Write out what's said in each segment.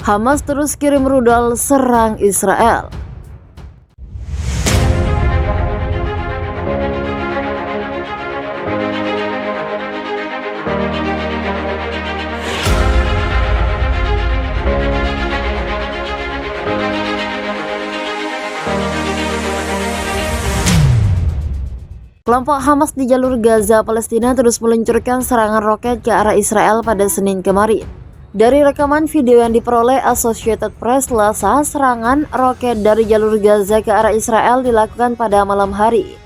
Hamas terus kirim rudal serang Israel. Kelompok Hamas di jalur Gaza, Palestina terus meluncurkan serangan roket ke arah Israel pada Senin kemarin. Dari rekaman video yang diperoleh Associated Press, Selasa, serangan roket dari jalur Gaza ke arah Israel dilakukan pada malam hari.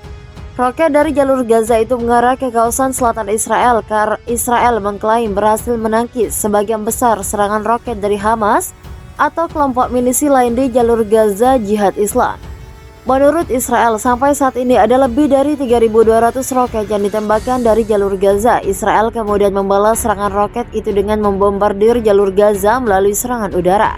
Roket dari jalur Gaza itu mengarah ke kawasan selatan Israel karena Israel mengklaim berhasil menangkis sebagian besar serangan roket dari Hamas atau kelompok milisi lain di jalur Gaza Jihad Islam. Menurut Israel, sampai saat ini ada lebih dari 3.200 roket yang ditembakkan dari jalur Gaza. Israel kemudian membalas serangan roket itu dengan membombardir jalur Gaza melalui serangan udara.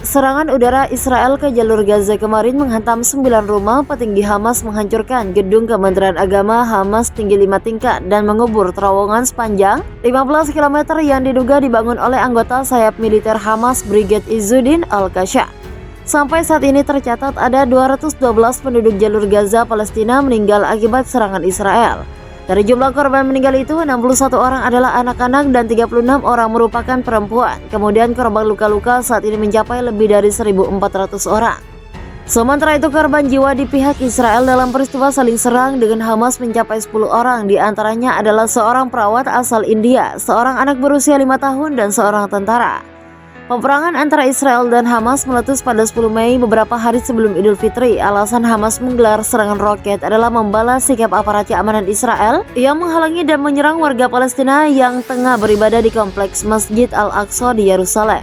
Serangan udara Israel ke jalur Gaza kemarin menghantam 9 rumah petinggi Hamas, menghancurkan gedung Kementerian Agama Hamas tinggi 5 tingkat dan mengubur terowongan sepanjang 15 km yang diduga dibangun oleh anggota sayap militer Hamas Brigade Izzuddin Al-Qassam. Sampai saat ini tercatat ada 212 penduduk jalur Gaza Palestina meninggal akibat serangan Israel. Dari jumlah korban meninggal itu, 61 orang adalah anak-anak dan 36 orang merupakan perempuan. Kemudian korban luka-luka saat ini mencapai lebih dari 1.400 orang. Sementara itu, korban jiwa di pihak Israel dalam peristiwa saling serang dengan Hamas mencapai 10 orang. Di antaranya adalah seorang perawat asal India, seorang anak berusia 5 tahun, dan seorang tentara. Peperangan antara Israel dan Hamas meletus pada 10 Mei, beberapa hari sebelum Idul Fitri. Alasan Hamas menggelar serangan roket adalah membalas sikap aparat keamanan Israel yang menghalangi dan menyerang warga Palestina yang tengah beribadah di kompleks Masjid Al-Aqsa di Yerusalem.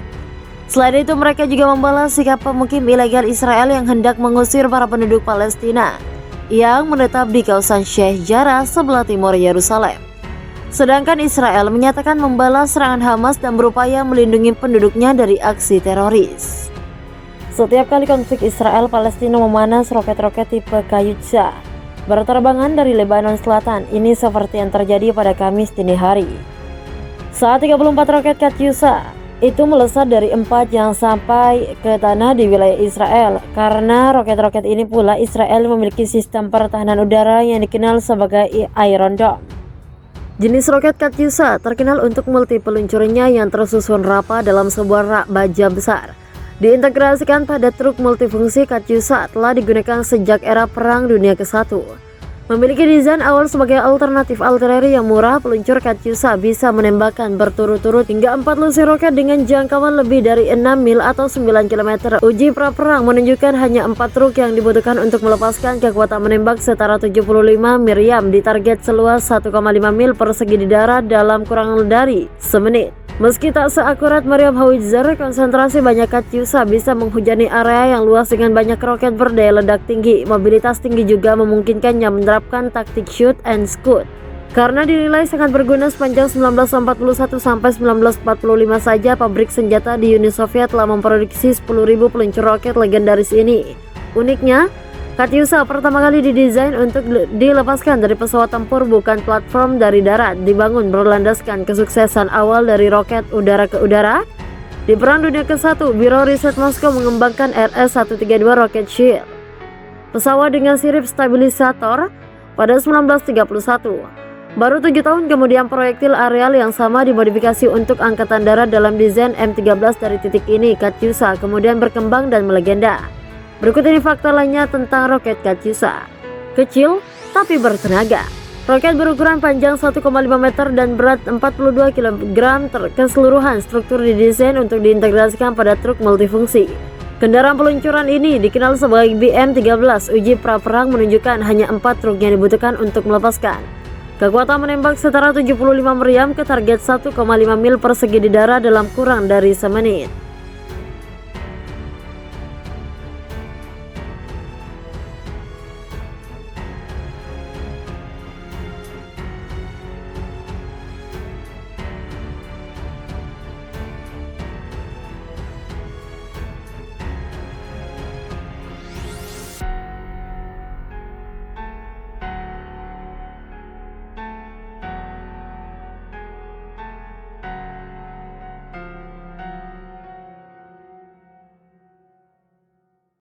Selain itu, mereka juga membalas sikap pemukim ilegal Israel yang hendak mengusir para penduduk Palestina yang menetap di kawasan Sheikh Jarrah sebelah timur Yerusalem. Sedangkan Israel menyatakan membalas serangan Hamas dan berupaya melindungi penduduknya dari aksi teroris. Setiap kali konflik Israel-Palestina memanas, roket-roket tipe Katyusha berterbangan dari Lebanon Selatan. Ini seperti yang terjadi pada Kamis dini hari. Saat 34 roket Katyusha itu melesat dari 4 yang sampai ke tanah di wilayah Israel. Karena roket-roket ini pula Israel memiliki sistem pertahanan udara yang dikenal sebagai Iron Dome. Jenis roket Katyusha terkenal untuk multi peluncurannya yang tersusun rapat dalam sebuah rak baja besar. Diintegrasikan pada truk multifungsi, Katyusha telah digunakan sejak era Perang Dunia ke-1. Memiliki desain awal sebagai alternatif artileri yang murah, peluncur Katyusha bisa menembakkan berturut-turut hingga 4 lusi roket dengan jangkauan lebih dari 6 mil atau 9 km. Uji pra-perang menunjukkan hanya 4 truk yang dibutuhkan untuk melepaskan kekuatan menembak setara 75 meriam di target seluas 1,5 mil persegi di darat dalam kurang dari semenit. Meski tak seakurat meriam howitzer, konsentrasi banyak Katyusha bisa menghujani area yang luas dengan banyak roket berdaya ledak tinggi. Mobilitas tinggi juga memungkinkannya menerapkan taktik shoot and scoot. Karena dinilai sangat berguna sepanjang 1941 sampai 1945 saja, pabrik senjata di Uni Soviet telah memproduksi 10.000 peluncur roket legendaris ini. Uniknya, Katyusha pertama kali didesain untuk dilepaskan dari pesawat tempur, bukan platform dari darat. Dibangun berlandaskan kesuksesan awal dari roket udara ke udara. Di Perang Dunia ke-1, Biro Riset Moskow mengembangkan RS-132 Rocket Shield, pesawat dengan sirip stabilisator pada 1931. Baru 7 tahun kemudian, proyektil areal yang sama dimodifikasi untuk angkatan darat dalam desain M13 dari titik ini. Katyusha kemudian berkembang dan melegenda. Berikut ini fakta lainnya tentang roket Katyusha. Kecil tapi bertenaga. Roket berukuran panjang 1,5 meter dan berat 42 kg. Keseluruhan struktur didesain untuk diintegrasikan pada truk multifungsi. Kendaraan peluncuran ini dikenal sebagai BM-13. Uji pra-perang menunjukkan hanya 4 truk yang dibutuhkan untuk melepaskan kekuatan menembak setara 75 meriam ke target 1,5 mil persegi di darat dalam kurang dari semenit.